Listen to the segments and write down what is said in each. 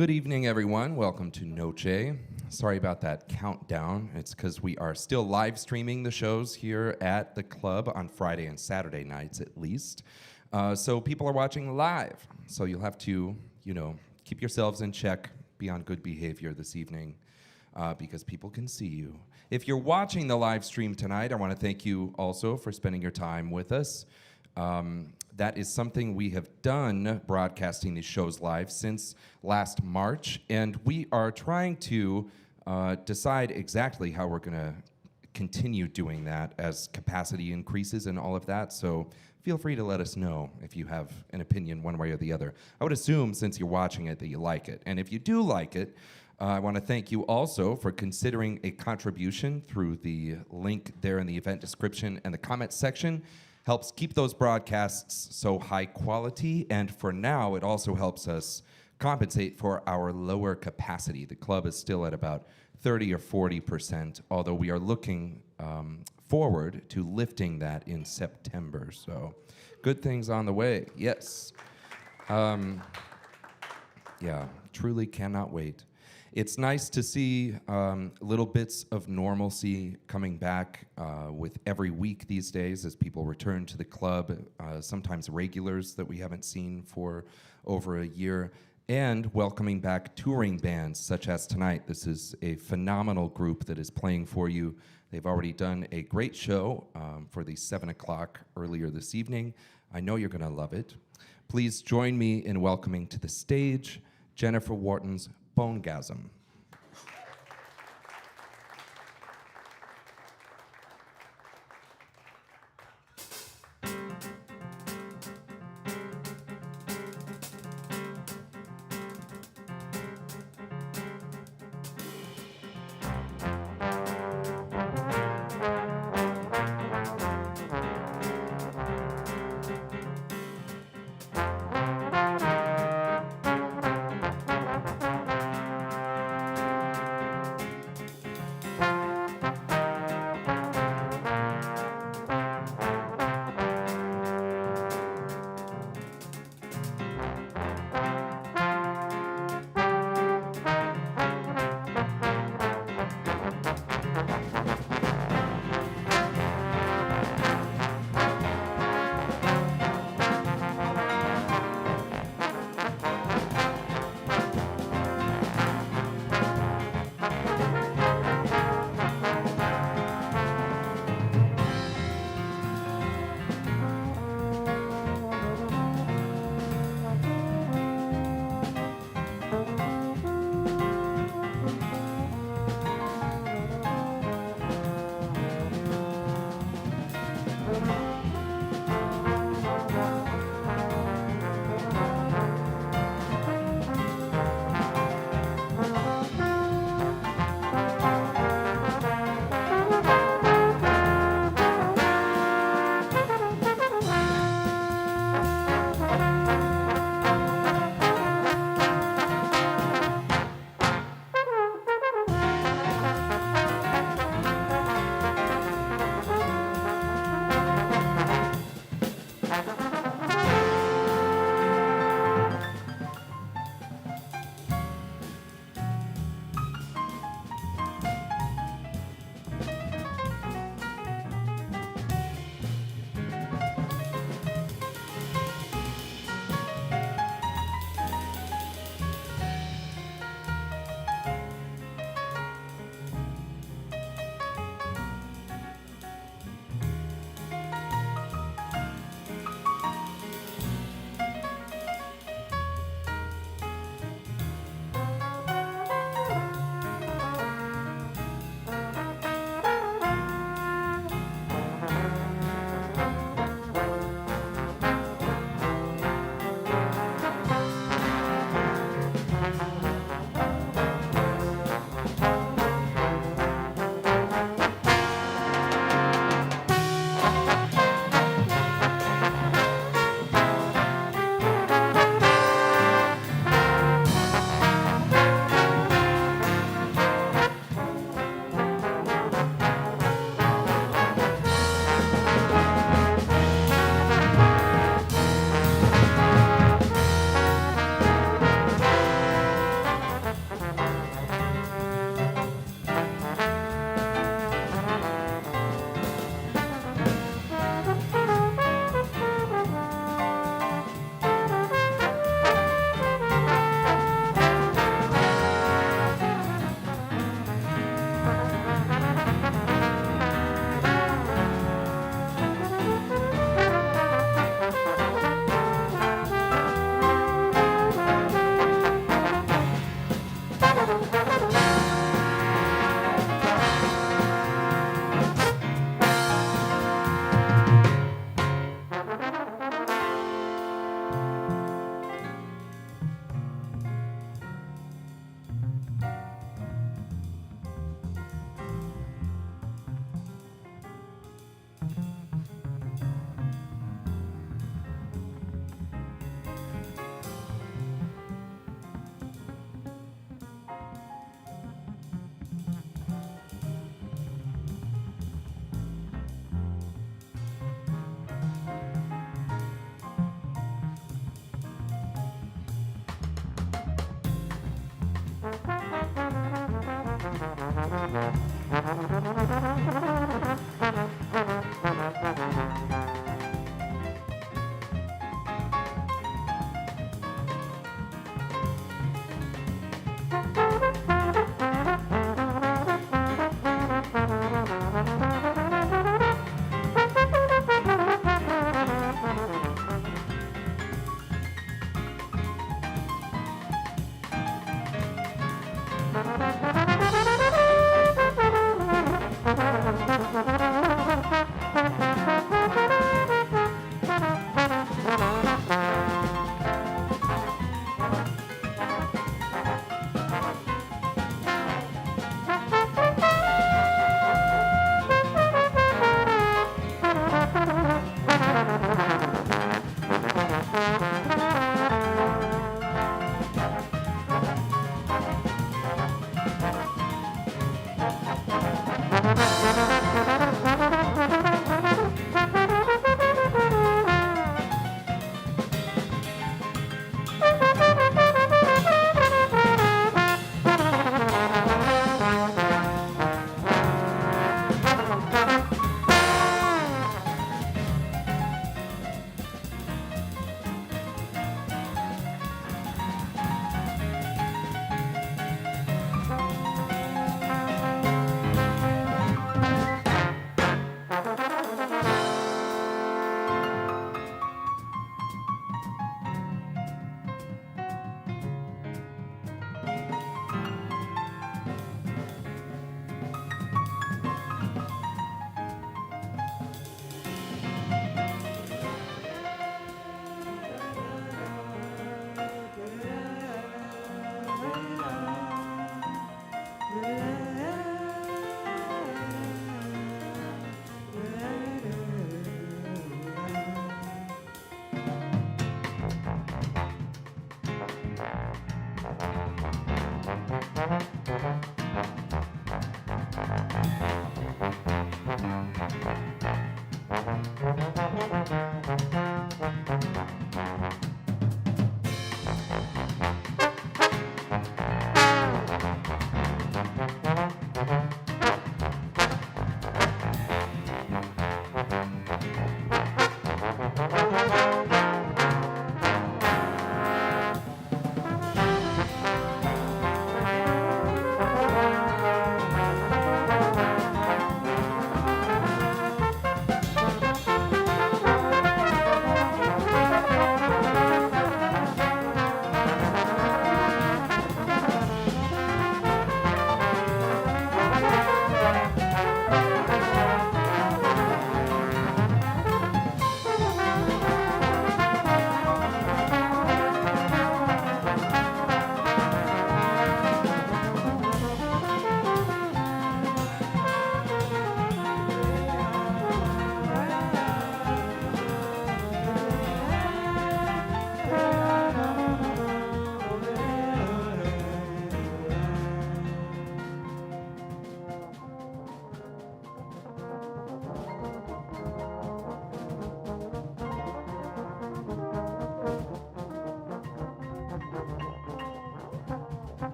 Good evening, everyone. Welcome to Noce. Sorry about that countdown. It's because we are still live streaming the shows here at the club on Friday and Saturday nights, at least. So people are watching live. So you'll have to, keep yourselves in check, be on good behavior this evening, because people can see you. If you're watching the live stream tonight, I want to thank you also for spending your time with us. That is something we have done, broadcasting these shows live, since last March, and we are trying to decide exactly how we're going to continue doing that as capacity increases and all of that, so feel free to let us know if you have an opinion one way or the other. I would assume, since you're watching it, that you like it, and if you do like it, I want to thank you also for considering a contribution through the link there in the event description and the comments section. Helps keep those broadcasts so high quality, and for now, it also helps us compensate for our lower capacity. The club is still at about 30 or 40%, although we are looking forward to lifting that in September. So good things on the way, yes. Yeah, truly cannot wait. It's nice to see little bits of normalcy coming back with every week these days as people return to the club, sometimes regulars that we haven't seen for over a year, and welcoming back touring bands such as tonight. This is a phenomenal group that is playing for you. They've already done a great show for the 7 o'clock earlier this evening. I know you're going to love it. Please join me in welcoming to the stage Jennifer Wharton's Bonegasm.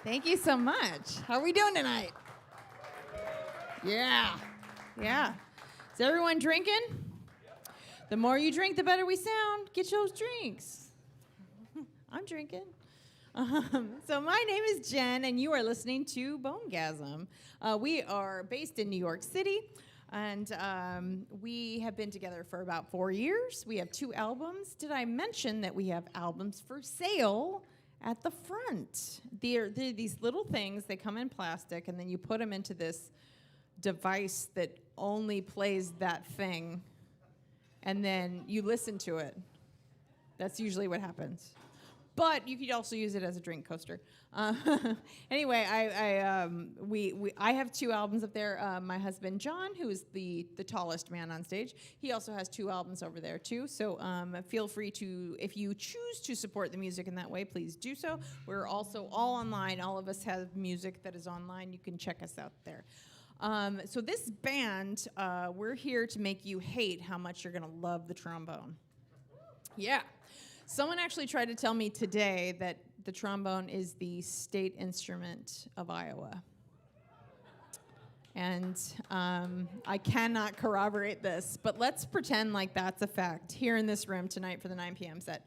Thank you so much. How are we doing tonight? Yeah. Is everyone drinking? The more you drink, the better we sound. Get those drinks. I'm drinking. So my name is Jen, and you are listening to Bonegasm. We are based in New York City, and we have been together for about 4 years. We have 2 albums. Did I mention that we have albums for sale at the front? They're these little things. They come in plastic, and then you put them into this device that only plays that thing, and then you listen to it. That's usually what happens. but you could also use it as a drink coaster. Anyway, I have 2 albums up there. My husband John, who is the tallest man on stage, he also has 2 albums over there too. So feel free to, if you choose to support the music in that way, please do so. We're also all online. All of us have music that is online. You can check us out there. So this band, we're here to make you hate how much you're gonna love the trombone. Yeah. Someone actually tried to tell me today that the trombone is the state instrument of Iowa. And I cannot corroborate this, but let's pretend like that's a fact here in this room tonight for the 9 p.m. set.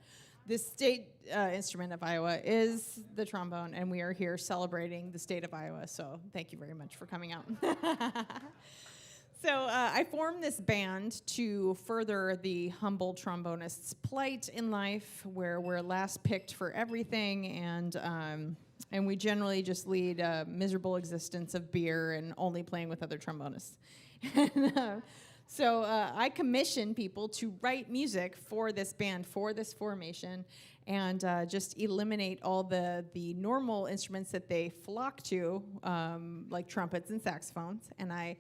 The state instrument of Iowa is the trombone, and we are here celebrating the state of Iowa, so thank you very much for coming out. So I formed this band to further the humble trombonist's plight in life, where we're last picked for everything, and we generally just lead a miserable existence of beer and only playing with other trombonists. So I commission people to write music for this band, for this formation, and just eliminate all the normal instruments that they flock to, like trumpets and saxophones, and I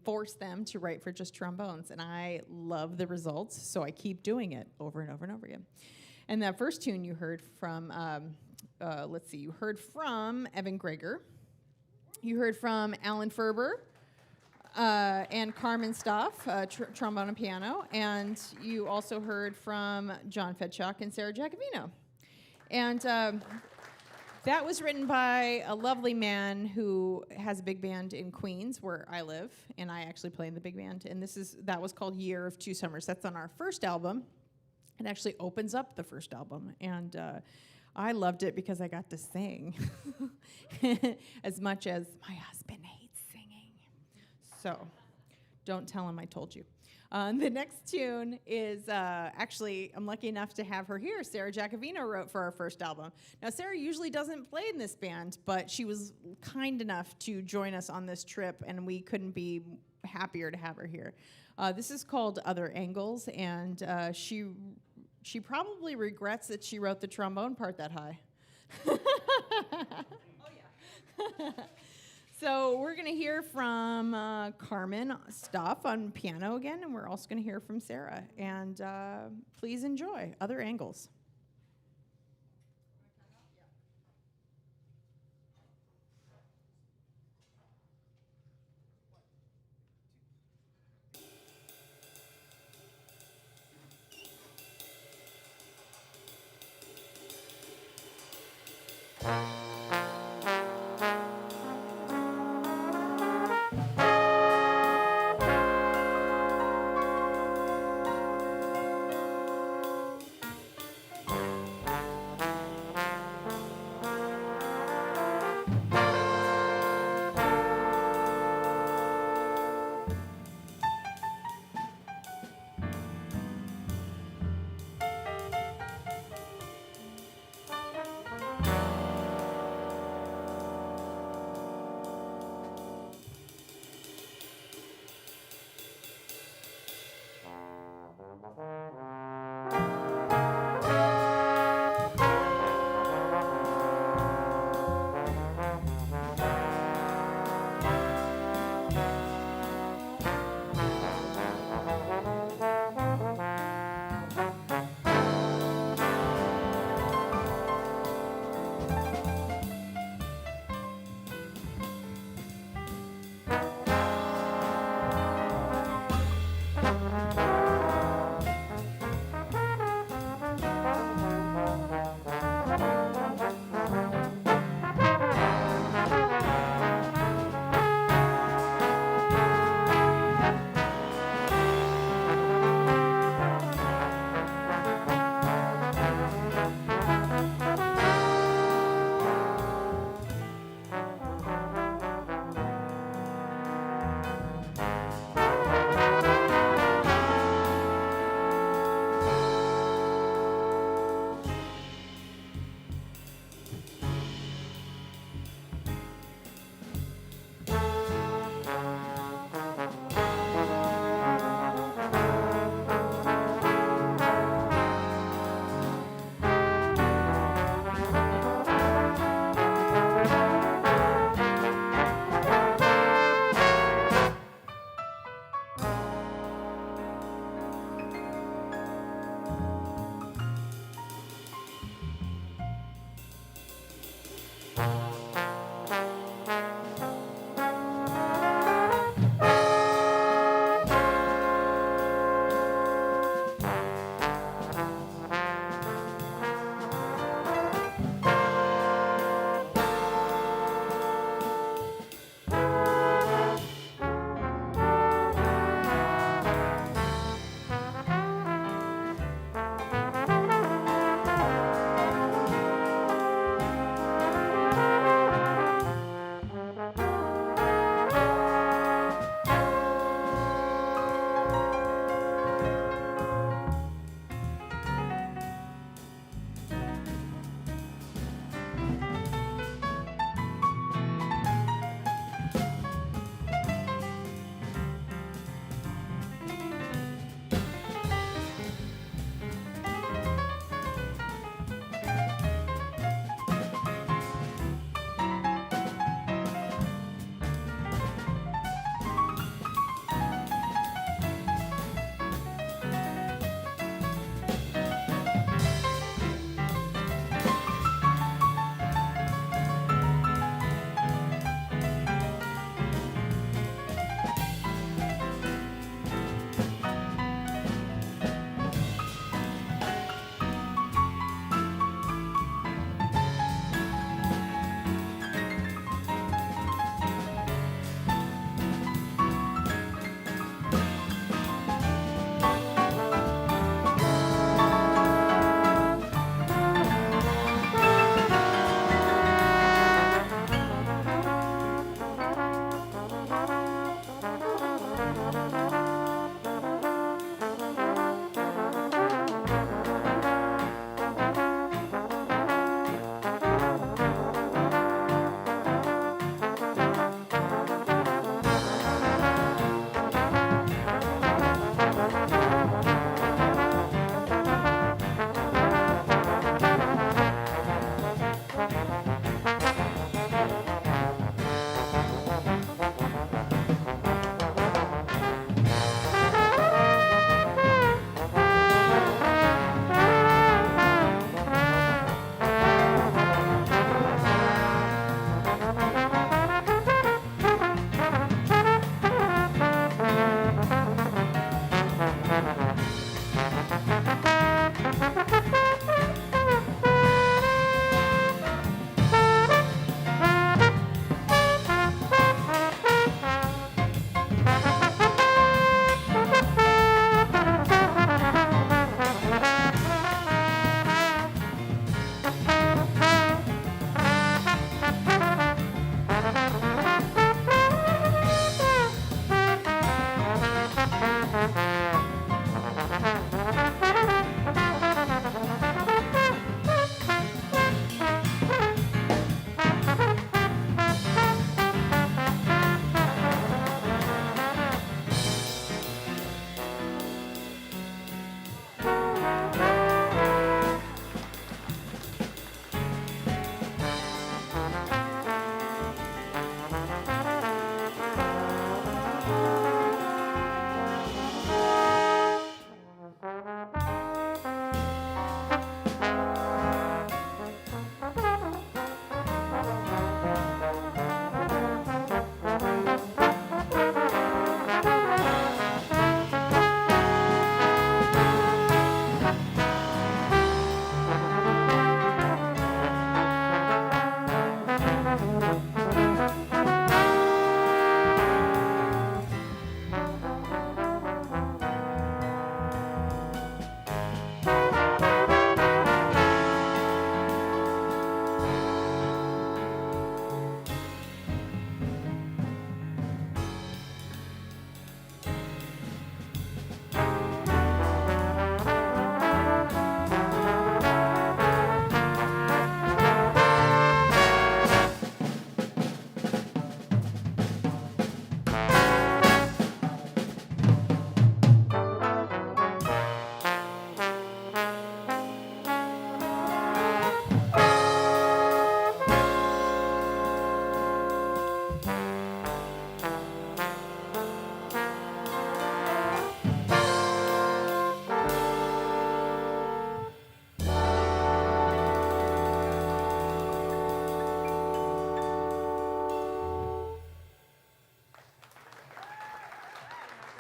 force them to write for just trombones, and I love the results, so I keep doing it over and over and over again. And that first tune you heard from, you heard from Evan Greger, you heard from Alan Ferber, and Carmen Stoff, trombone and piano, and you also heard from John Fedchuk and Sarah Giacovino. And that was written by a lovely man who has a big band in Queens, where I live, and I actually play in the big band. And that was called Year of Two Summers. That's on our first album. It actually opens up the first album, and I loved it because I got to sing as much as my husband hates singing. So don't tell him I told you. The next tune is, actually, I'm lucky enough to have her here. Sarah Giacovino wrote for our first album. Now, Sarah usually doesn't play in this band, but she was kind enough to join us on this trip, and we couldn't be happier to have her here. This is called Other Angles, and she probably regrets that she wrote the trombone part that high. Oh, yeah. So we're going to hear from Carmen Stoff on piano again, and we're also going to hear from Sarah. And please enjoy Other Angles.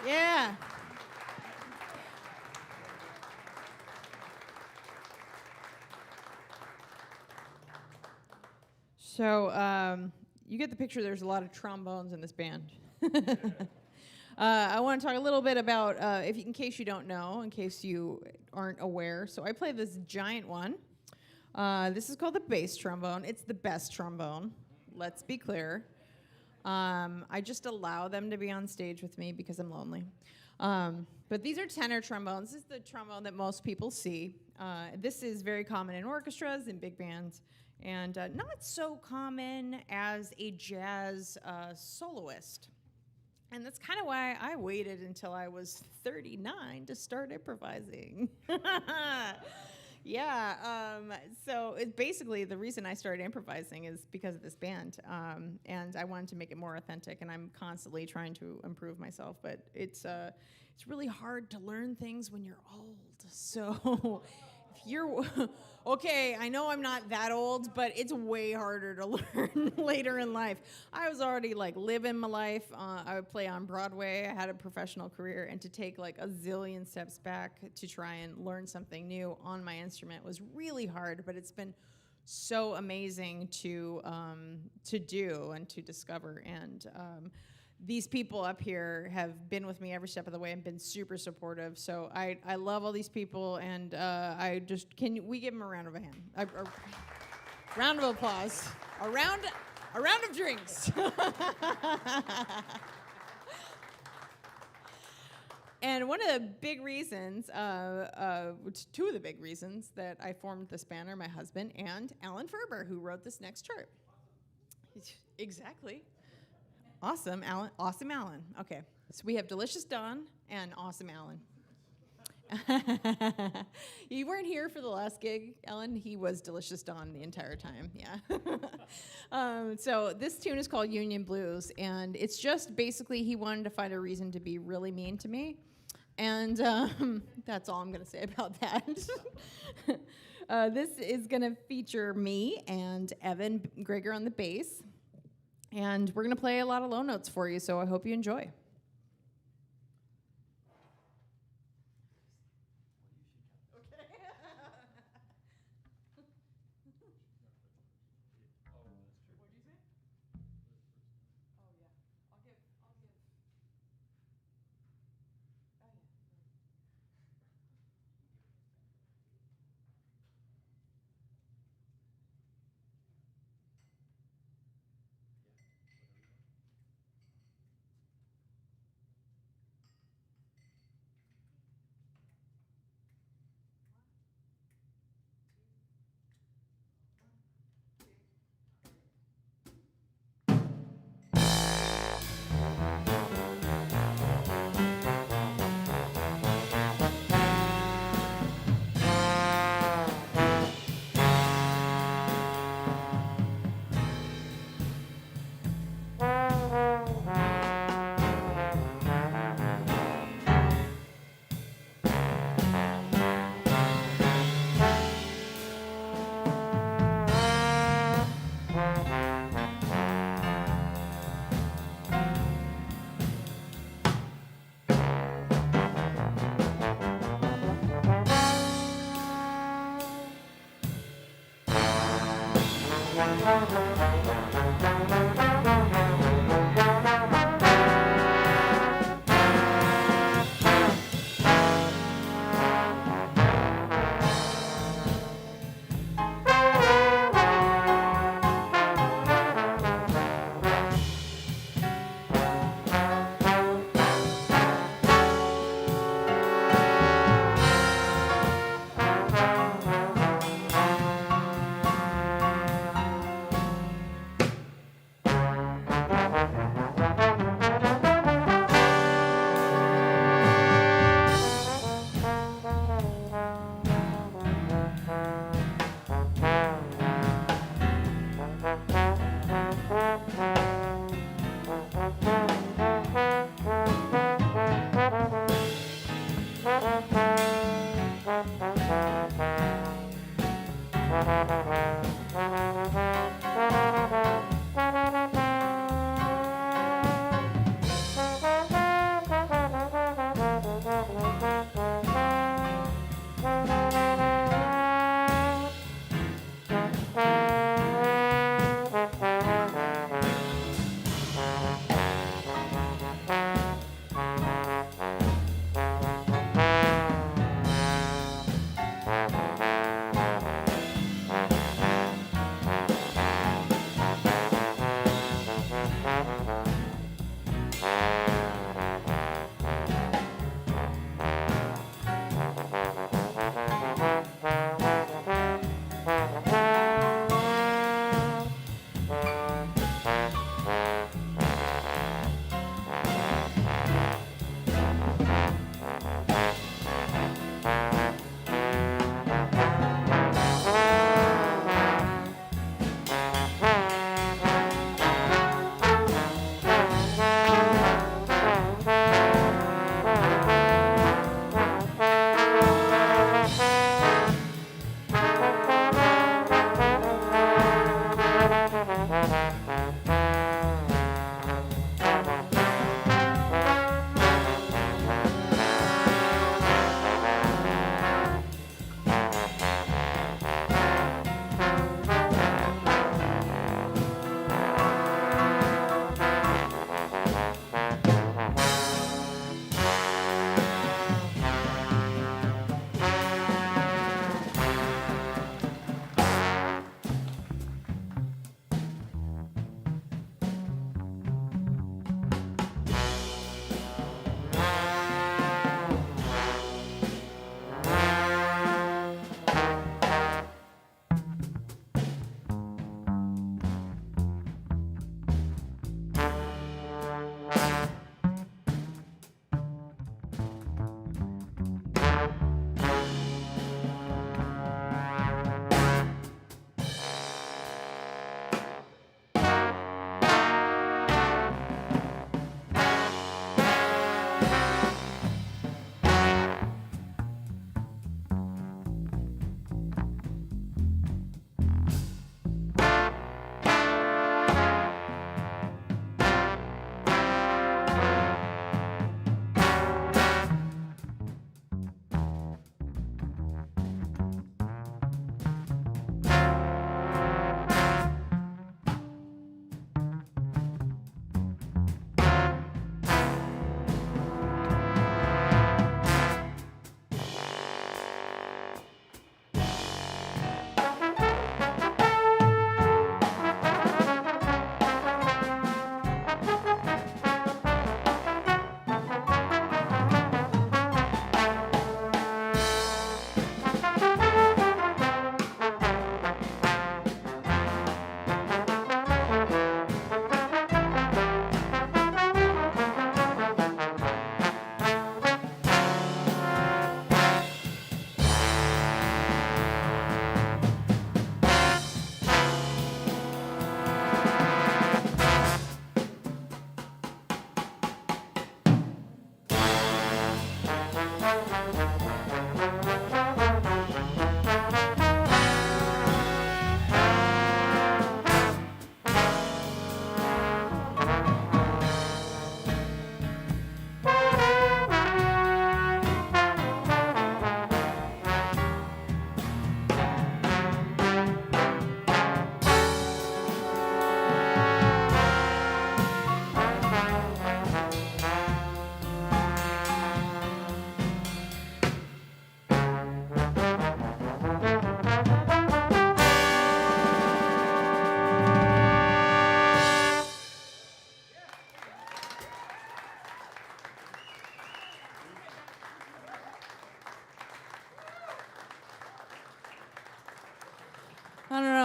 Yeah. So you get the picture. There's a lot of trombones in this band. I want to talk a little bit about, in case you don't know, in case you aren't aware. So I play this giant one. This is called the bass trombone. It's the best trombone. Let's be clear. I just allow them to be on stage with me because I'm lonely. But these are tenor trombones. This is the trombone that most people see. This is very common in orchestras and big bands, and not so common as a jazz soloist. And that's kind of why I waited until I was 39 to start improvising. Yeah, so it's basically the reason I started improvising is because of this band, and I wanted to make it more authentic, and I'm constantly trying to improve myself, but it's really hard to learn things when you're old, so if you're, okay, I know I'm not that old, but it's way harder to learn later in life. I was already like living my life. I would play on Broadway. I had a professional career, and to take like a zillion steps back to try and learn something new on my instrument was really hard, but it's been so amazing to do and to discover. And these people up here have been with me every step of the way and been super supportive. So I love all these people, and can we give them a round of a hand? A round of applause. A round of drinks. And one of the big reasons, two of the big reasons that I formed this band are my husband and Alan Ferber, who wrote this next chart. Exactly. Awesome, Alan. Awesome, Alan. Okay, so we have Delicious Dawn and Awesome Alan. You weren't here for the last gig, Alan. He was Delicious Dawn the entire time. Yeah. So this tune is called Union Blues, and it's just basically he wanted to find a reason to be really mean to me, and that's all I'm going to say about that. This is going to feature me and Evan Greger on the bass. And we're going to play a lot of low notes for you, so I hope you enjoy.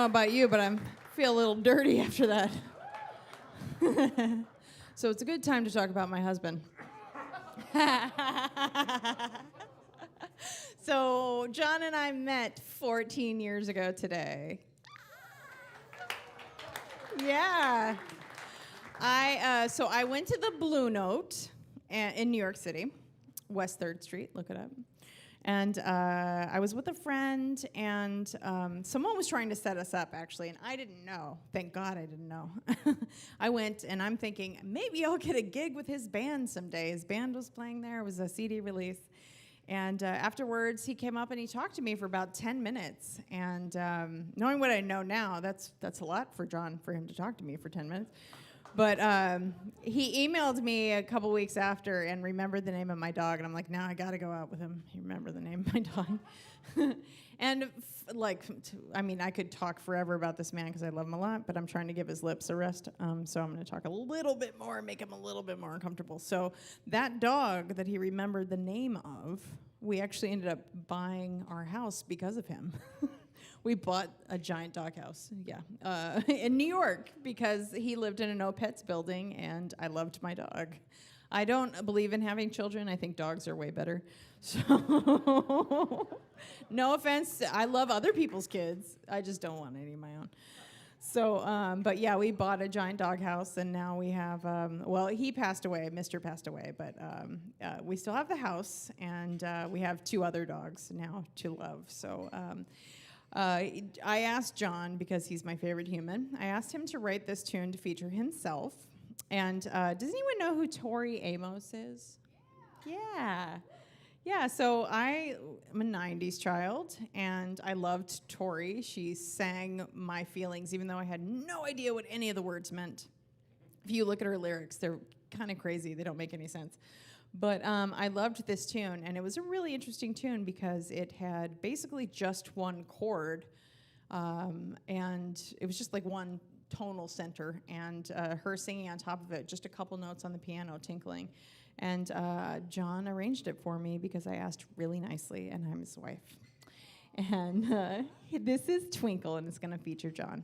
know about you, but I feel a little dirty after that. So it's a good time to talk about my husband. So John and I met 14 years ago today. Yeah. So I went to the Blue Note in New York City, West 3rd Street, look it up. And I was with a friend, and someone was trying to set us up, actually, and I didn't know. Thank God I didn't know. I went, and I'm thinking, maybe I'll get a gig with his band someday. His band was playing there. It was a CD release. And afterwards, he came up and he talked to me for about 10 minutes. And knowing what I know now, that's a lot for John, for him to talk to me for 10 minutes. But he emailed me a couple weeks after and remembered the name of my dog. And I'm like, now I got to go out with him. He remembered the name of my dog. And, I could talk forever about this man because I love him a lot, but I'm trying to give his lips a rest. So I'm going to talk a little bit more, make him a little bit more uncomfortable. So that dog that he remembered the name of, we actually ended up buying our house because of him. We bought a giant doghouse, in New York because he lived in a no pets building, and I loved my dog. I don't believe in having children. I think dogs are way better. So, no offense. I love other people's kids. I just don't want any of my own. So, but yeah, we bought a giant doghouse, and now we have, he passed away, Mr. passed away, but we still have the house, and we have 2 other dogs now to love. So, I asked John, because he's my favorite human, I asked him to write this tune to feature himself. And does anyone know who Tori Amos is? Yeah. Yeah, so I'm a 90s child, and I loved Tori. She sang my feelings, even though I had no idea what any of the words meant. If you look at her lyrics, they're kind of crazy. They don't make any sense. But I loved this tune, and it was a really interesting tune because it had basically just one chord, and it was just like one tonal center, and her singing on top of it, just a couple notes on the piano tinkling. And John arranged it for me because I asked really nicely, and I'm his wife. And this is Twinkle, and it's going to feature John.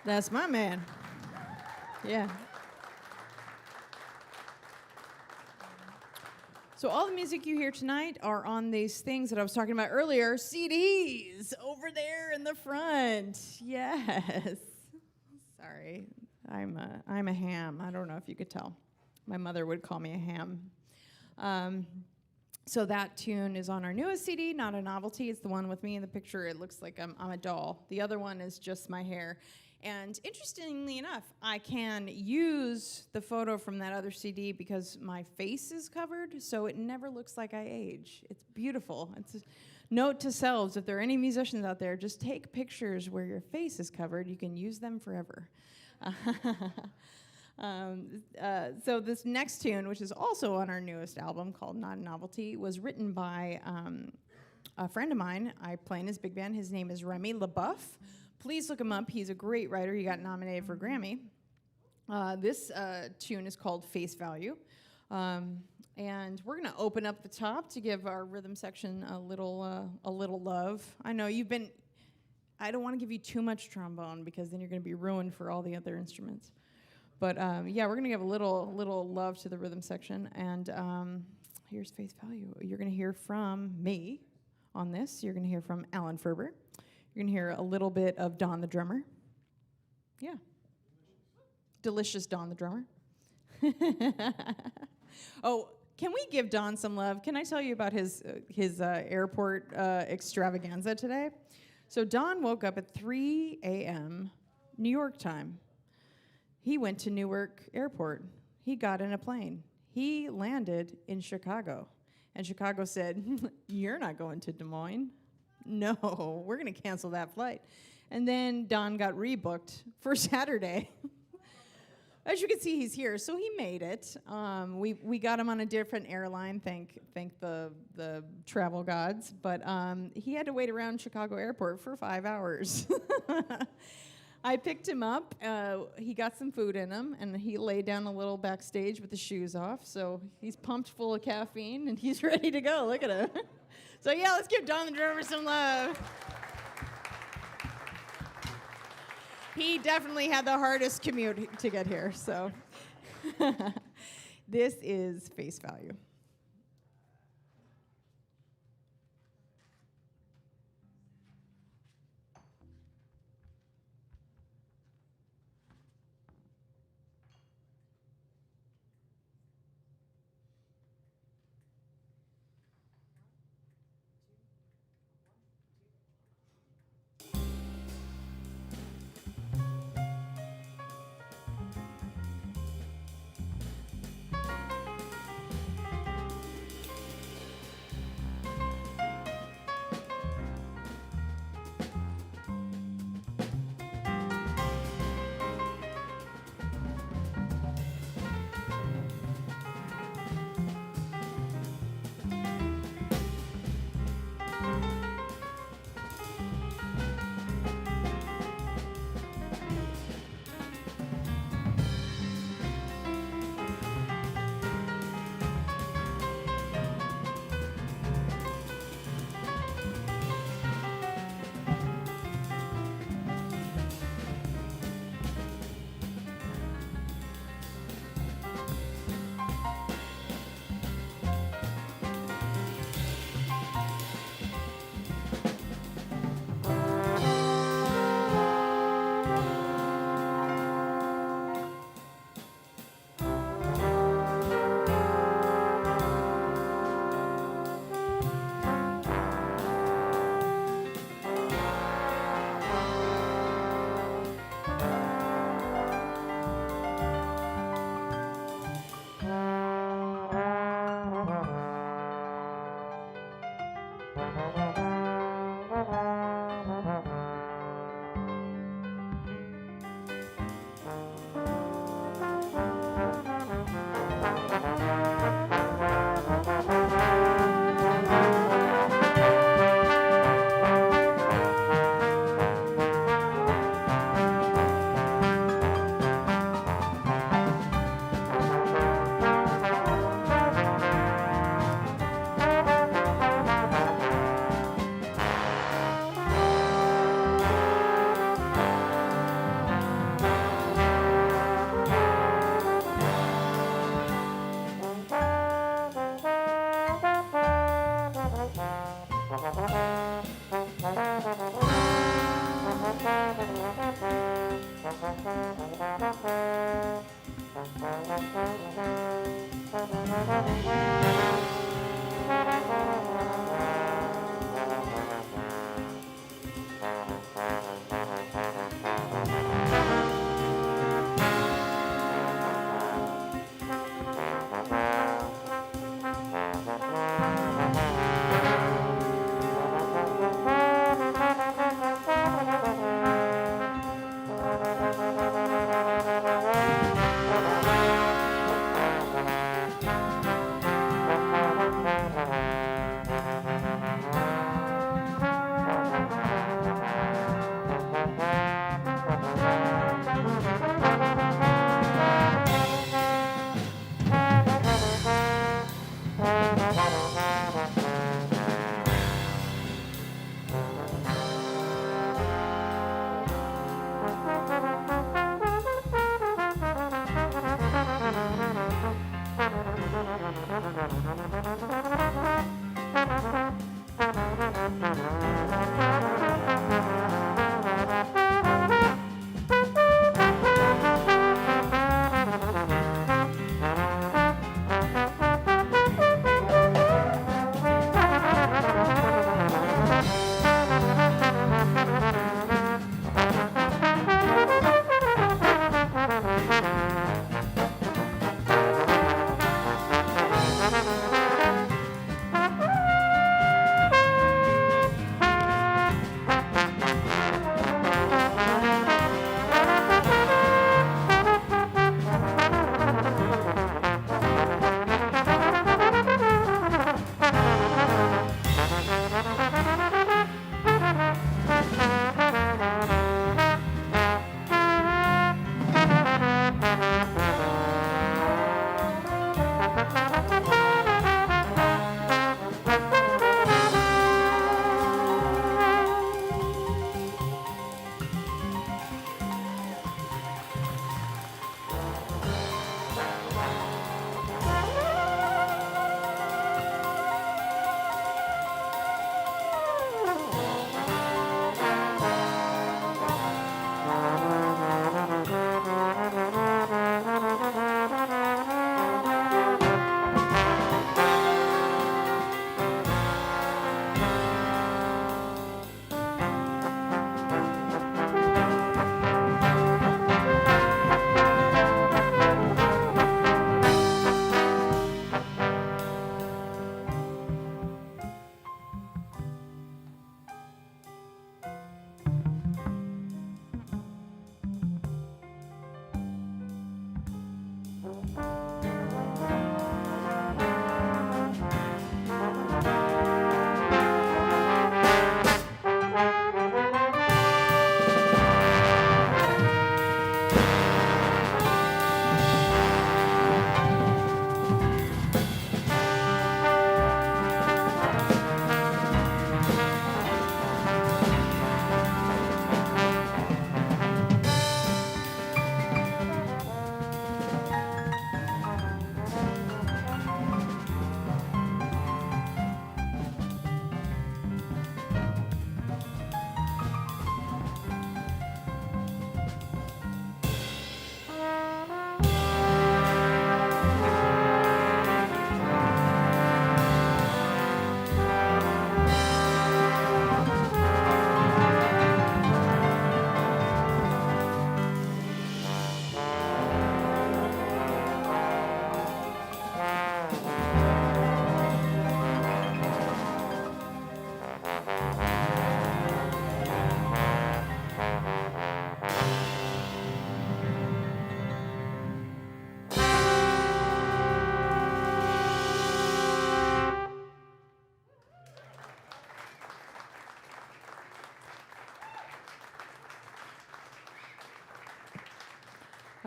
That's my man. Yeah. So all the music you hear tonight are on these things that I was talking about earlier, CDs over there in the front. Yes. Sorry, I'm a ham. I don't know if you could tell. My mother would call me a ham. So that tune is on our newest CD, not a novelty. It's the one with me in the picture. It looks like I'm a doll. The other one is just my hair. And interestingly enough, I can use the photo from that other CD because my face is covered, so it never looks like I age. It's beautiful. It's a note to selves, if there are any musicians out there, just take pictures where your face is covered. You can use them forever. So this next tune, which is also on our newest album called Not a Novelty, was written by a friend of mine. I play in his big band. His name is Remy LaBeouf. Please look him up. He's a great writer. He got nominated for a Grammy. This tune is called Face Value. And we're going to open up the top to give our rhythm section a little love. I know I don't want to give you too much trombone because then you're going to be ruined for all the other instruments. But yeah, we're going to give a little love to the rhythm section. And here's Face Value. You're going to hear from me on this. You're going to hear from Alan Ferber. You're going to hear a little bit of Don the drummer. Yeah. Delicious Don the drummer. Oh, can we give Don some love? Can I tell you about his airport extravaganza today? So Don woke up at 3 a.m. New York time. He went to Newark Airport. He got in a plane. He landed in Chicago. And Chicago said, "You're not going to Des Moines. No, we're going to cancel that flight." And then Don got rebooked for Saturday. As you can see, he's here, so he made it. We got him on a different airline, thank the travel gods. But he had to wait around Chicago Airport for 5 hours. I picked him up. He got some food in him, and he laid down a little backstage with the shoes off. So he's pumped full of caffeine, and he's ready to go. Look at him. So yeah, let's give Don the drummer some love. He definitely had the hardest commute to get here, so. This is Face Value.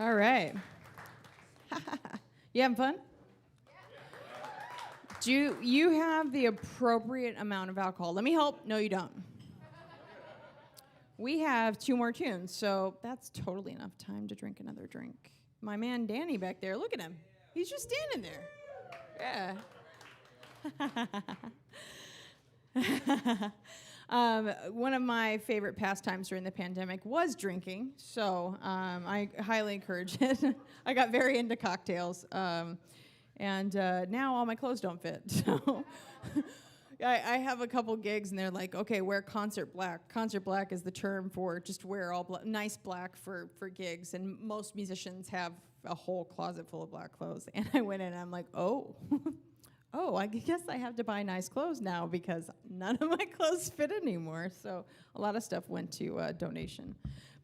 All right. You having fun? Do you have the appropriate amount of alcohol? Let me help. No, you don't. We have 2 more tunes, so that's totally enough time to drink another drink. My man Danny back there, look at him. He's just standing there. Yeah. One of my favorite pastimes during the pandemic was drinking, so I highly encourage it. I got very into cocktails, and now all my clothes don't fit. So I have a couple gigs, and they're like, okay, wear concert black. Concert black is the term for just wear all nice black for gigs, and most musicians have a whole closet full of black clothes. And I went in, and I'm like, oh. Oh, I guess I have to buy nice clothes now because none of my clothes fit anymore. So a lot of stuff went to donation.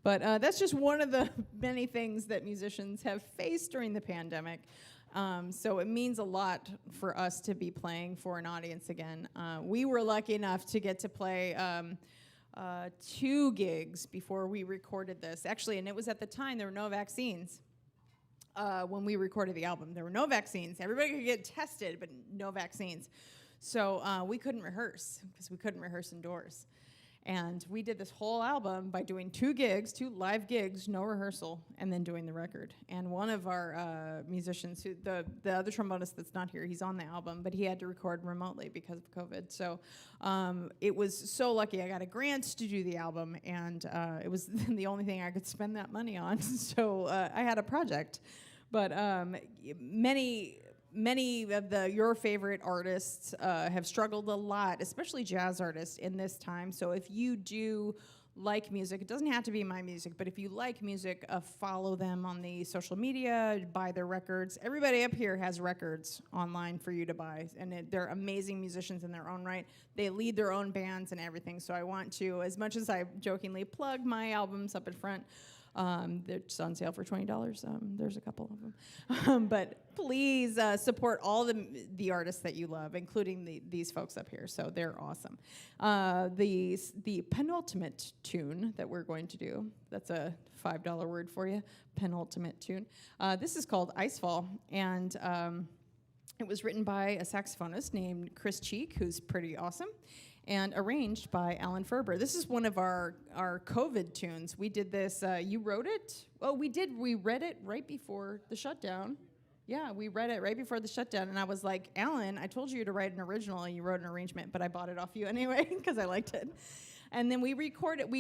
But that's just one of the many things that musicians have faced during the pandemic. So it means a lot for us to be playing for an audience again. We were lucky enough to get to play 2 gigs before we recorded this. Actually, and it was at the time there were no vaccines. When we recorded the album, there were no vaccines. Everybody could get tested, but no vaccines. So we couldn't rehearse because we couldn't rehearse indoors. And we did this whole album by doing 2 gigs, 2 live gigs, no rehearsal, and then doing the record. And one of our musicians, who the other trombonist that's not here, he's on the album, but he had to record remotely because of COVID. So it was so lucky. I got a grant to do the album, and it was the only thing I could spend that money on. So I had a project. But many of your favorite artists have struggled a lot, especially jazz artists in this time. So if you do like music, it doesn't have to be my music, but if you like music, follow them on the social media, buy their records. Everybody up here has records online for you to buy, and they're amazing musicians in their own right. They lead their own bands and everything. So I want to, as much as I jokingly plug my albums up in front, they're just on sale for $20. There's a couple of them. But please support all the artists that you love, including these folks up here. So they're awesome. The penultimate tune that we're going to do, that's a $5 word for you, penultimate tune. This is called Icefall, and it was written by a saxophonist named Chris Cheek, who's pretty awesome, and arranged by Alan Ferber. This is one of our COVID tunes. We did this, you wrote it? Well, we did, we read it right before the shutdown. Yeah, we read it right before the shutdown, and I was like, Alan, I told you to write an original, and you wrote an arrangement, but I bought it off you anyway, because I liked it. And then we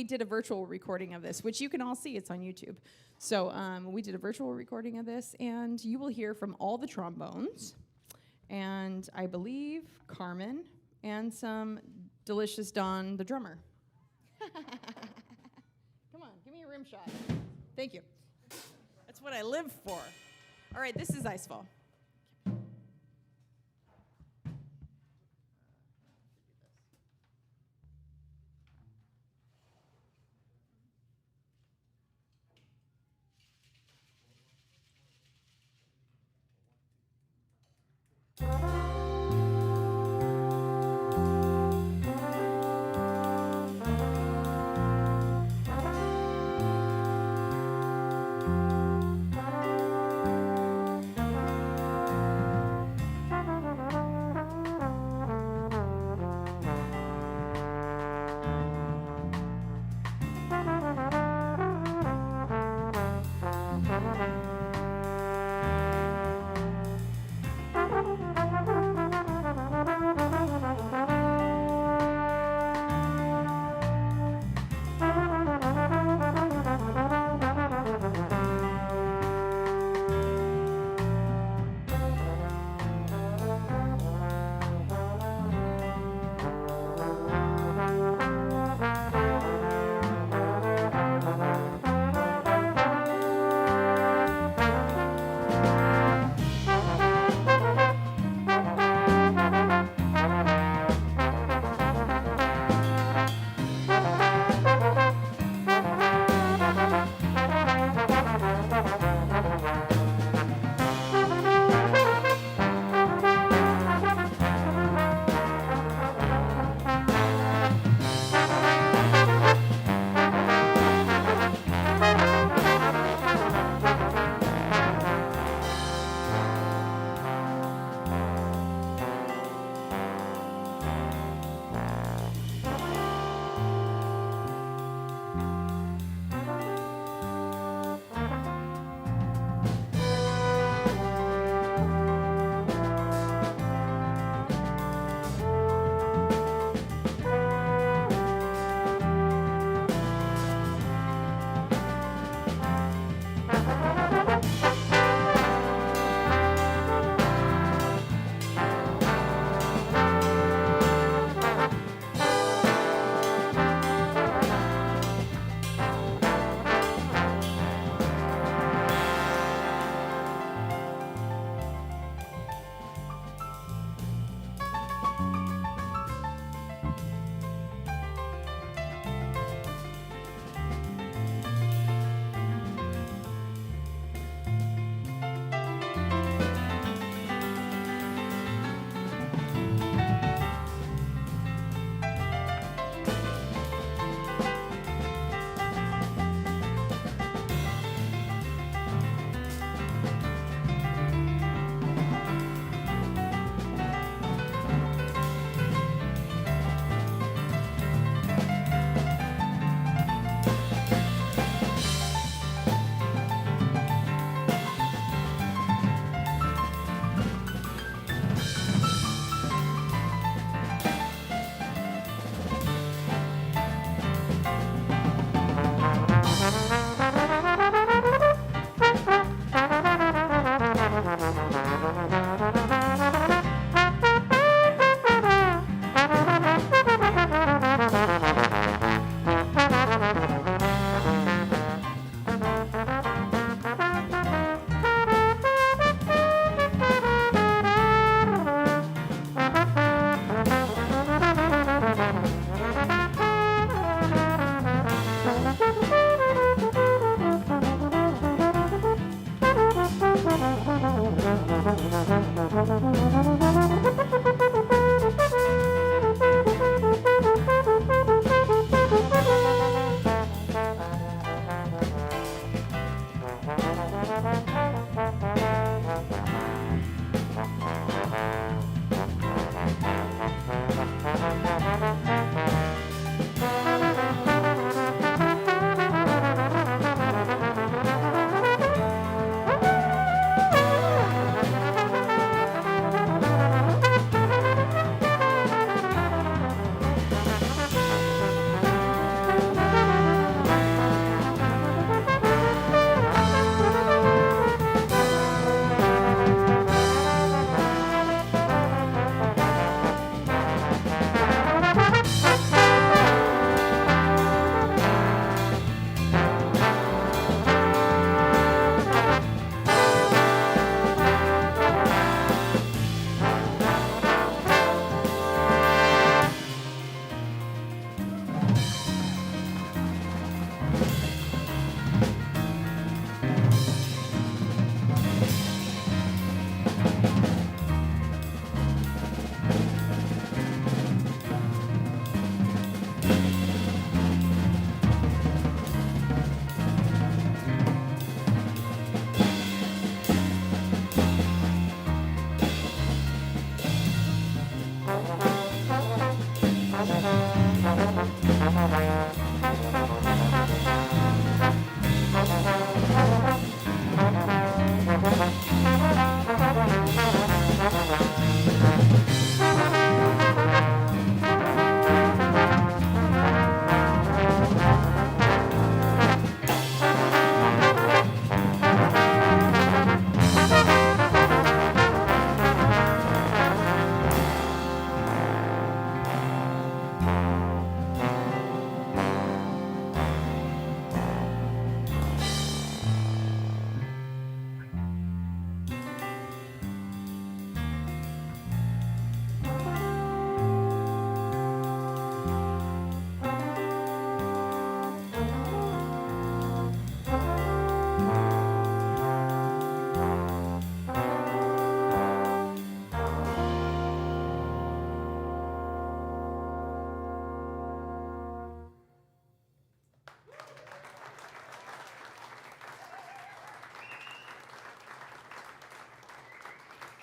did a virtual recording of this, which you can all see, it's on YouTube. So we did a virtual recording of this, and you will hear from all the trombones, and I believe Carmen, and some Delicious Don, the drummer. Come on, give me a rim shot. Thank you. That's what I live for. All right, this is Icefall.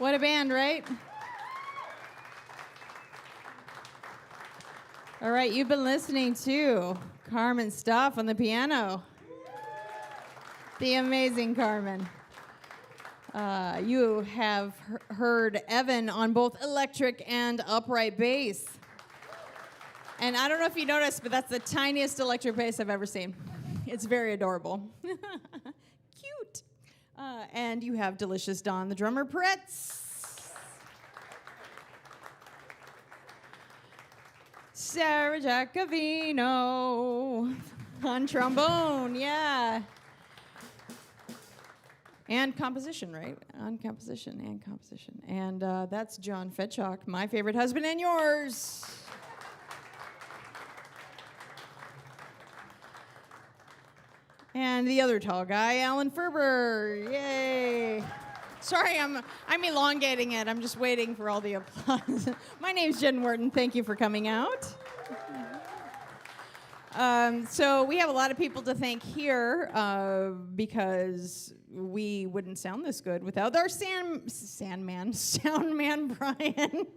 What a band, right? All right, you've been listening to Carmen Stuff on the piano. The amazing Carmen. You have heard Evan on both electric and upright bass. And I don't know if you noticed, but that's the tiniest electric bass I've ever seen. It's very adorable. Cute. And you have Delicious Dawn, the drummer, Pretz. Sarah Giacovino on trombone, yeah. And composition, right? On composition and composition. And that's John Fedchock, my favorite husband and yours. And the other tall guy, Alan Ferber. Yay. Sorry, I'm elongating it. I'm just waiting for all the applause. My name's Jen Wharton. Thank you for coming out. So we have a lot of people to thank here because we wouldn't sound this good without our soundman Brian.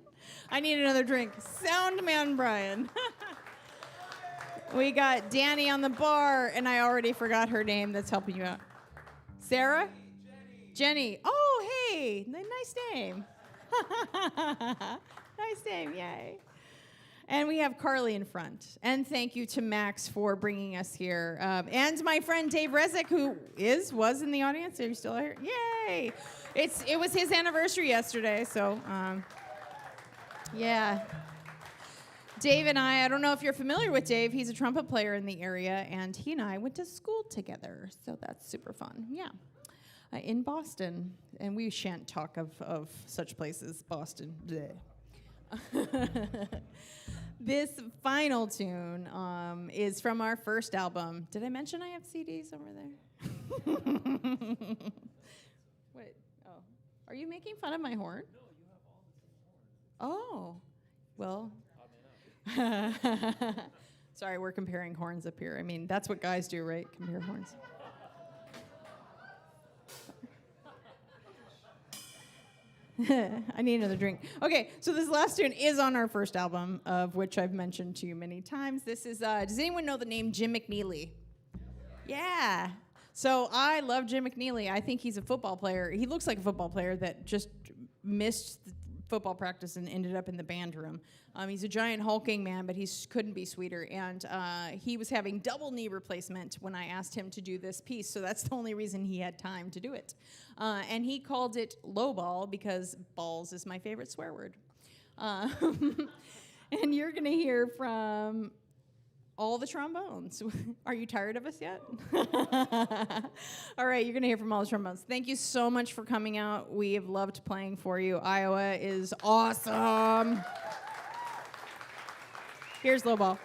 I need another drink. Soundman Brian. We got Danny on the bar, and I already forgot her name that's helping you out. Sarah? Jenny. Oh, hey, nice name. Nice name, yay. And we have Carly in front. And thank you to Max for bringing us here. And my friend Dave Resnick, who was in the audience. Are you still here? Yay. It was his anniversary yesterday, so yeah. Dave and I don't know if you're familiar with Dave. He's a trumpet player in the area, and he and I went to school together. So that's super fun, yeah. In Boston, and we shan't talk of such places, Boston. This final tune is from our first album. Did I mention I have CDs over there? Wait, oh. Are you making fun of my horn? No, you have all the same horns. Oh, well. Sorry, we're comparing horns up here. I mean, that's what guys do, right? Compare horns. I need another drink. Okay, so this last tune is on our first album, of which I've mentioned to you many times. This is, does anyone know the name Jim McNeely? Yeah. So I love Jim McNeely. I think he's a football player. He looks like a football player that just missed football practice and ended up in the band room. He's a giant hulking man, but he couldn't be sweeter. And he was having double knee replacement when I asked him to do this piece, so that's the only reason he had time to do it. And he called it lowball because balls is my favorite swear word. And you're going to hear from all the trombones. Are you tired of us yet? All right, you're going to hear from all the trombones. Thank you so much for coming out. We have loved playing for you. Iowa is awesome. Here's lowball.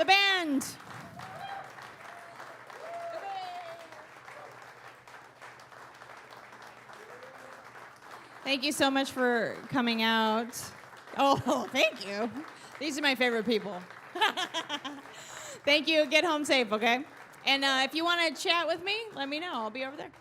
the band. Thank you so much for coming out. Oh, thank you. These are my favorite people. Thank you. Get home safe, okay? And if you want to chat with me, let me know. I'll be over there.